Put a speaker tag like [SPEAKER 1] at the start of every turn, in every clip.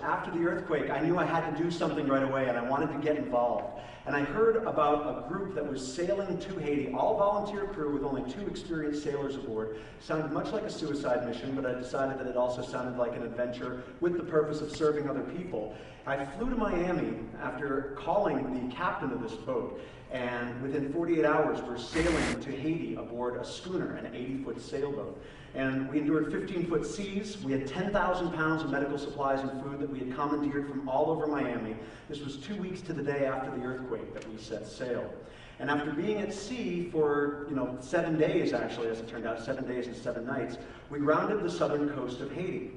[SPEAKER 1] after the earthquake, I knew I had to do something right away, and I wanted to get involved. And I heard about a group that was sailing to Haiti, all volunteer crew with only 2 experienced sailors aboard. Sounded much like a suicide mission, but I decided that it also sounded like an adventure with the purpose of serving other people. I flew to Miami after calling the captain of this boat, and within 48 hours, we're sailing to Haiti aboard a schooner, an 80-foot sailboat. And we endured 15-foot seas. We had 10,000 pounds of medical supplies and food that we had commandeered from all over Miami. This was 2 weeks to the day after the earthquake that we set sail. And after being at sea for 7 days, actually, as it turned out, 7 days and 7 nights, we rounded the southern coast of Haiti.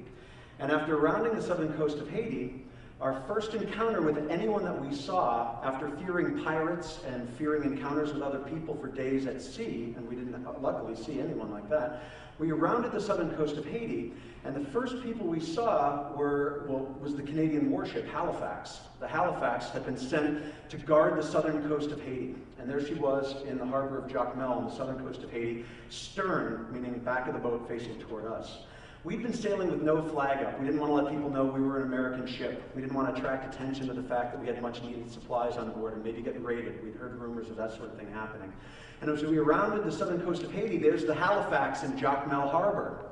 [SPEAKER 1] And after rounding the southern coast of Haiti, our first encounter with anyone that we saw, after fearing pirates and fearing encounters with other people for days at sea, and we didn't luckily see anyone like that, we rounded the southern coast of Haiti, and the first people we saw was the Canadian warship Halifax. The Halifax had been sent to guard the southern coast of Haiti, and there she was in the harbor of Jacmel on the southern coast of Haiti, stern, meaning back of the boat facing toward us. We'd been sailing with no flag up. We didn't want to let people know we were an American ship. We didn't want to attract attention to the fact that we had much needed supplies on board and maybe get raided. We'd heard rumors of that sort of thing happening. And as we rounded the southern coast of Haiti, there's the Halifax in Jacmel Harbor.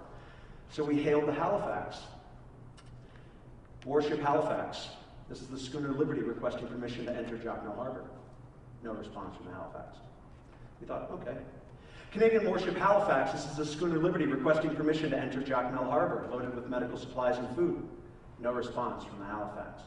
[SPEAKER 1] So we hailed the Halifax. Warship Halifax. This is the schooner Liberty requesting permission to enter Jacmel Harbor. No response from the Halifax. We thought, okay. Canadian warship Halifax, this is the schooner Liberty requesting permission to enter Jacmel Harbor, loaded with medical supplies and food. No response from the Halifax.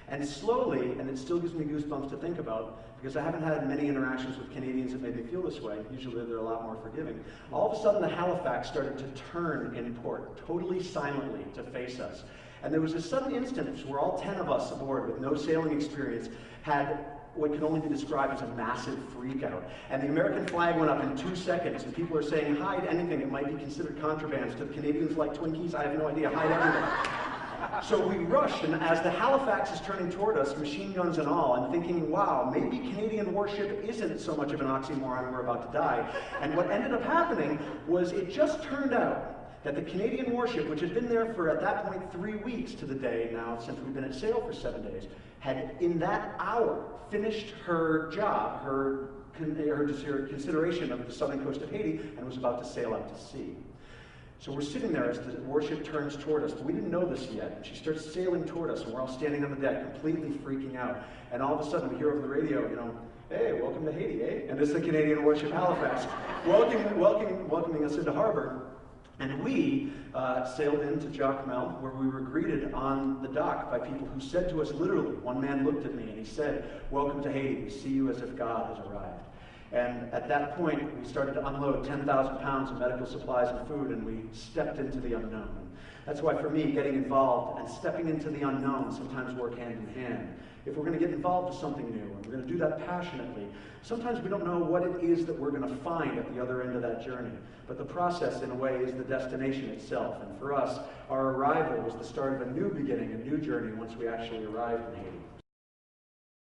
[SPEAKER 1] And slowly, and it still gives me goosebumps to think about, because I haven't had many interactions with Canadians that made me feel this way. Usually they're a lot more forgiving. All of a sudden the Halifax started to turn in port, totally silently, to face us. And there was a sudden instance where all 10 of us aboard with no sailing experience had what can only be described as a massive freak out. And the American flag went up in 2 seconds, and people are saying, hide anything, it might be considered contraband. To the Canadians like Twinkies, I have no idea, hide everything. So we rushed, and as the Halifax is turning toward us, machine guns and all, and thinking, wow, maybe Canadian warship isn't so much of an oxymoron, we're about to die. And what ended up happening was it just turned out that the Canadian warship, which had been there for, at that point, 3 weeks to the day now, since we've been at sail for 7 days, had, in that hour, finished her job, her consideration of the southern coast of Haiti, and was about to sail out to sea. So we're sitting there as the warship turns toward us, but we didn't know this yet. She starts sailing toward us, and we're all standing on the deck, completely freaking out. And all of a sudden, we hear over the radio, hey, welcome to Haiti, eh? And this is the Canadian warship Halifax, welcoming us into harbor. And we sailed into Jacmel, where we were greeted on the dock by people who said to us literally, one man looked at me and he said, welcome to Haiti, we see you as if God has arrived. And at that point, we started to unload 10,000 pounds of medical supplies and food, and we stepped into the unknown. And that's why for me, getting involved and stepping into the unknown sometimes work hand in hand. If we're going to get involved with something new, and we're going to do that passionately, sometimes we don't know what it is that we're going to find at the other end of that journey. But the process, in a way, is the destination itself. And for us, our arrival was the start of a new beginning, a new journey once we actually arrived in Haiti.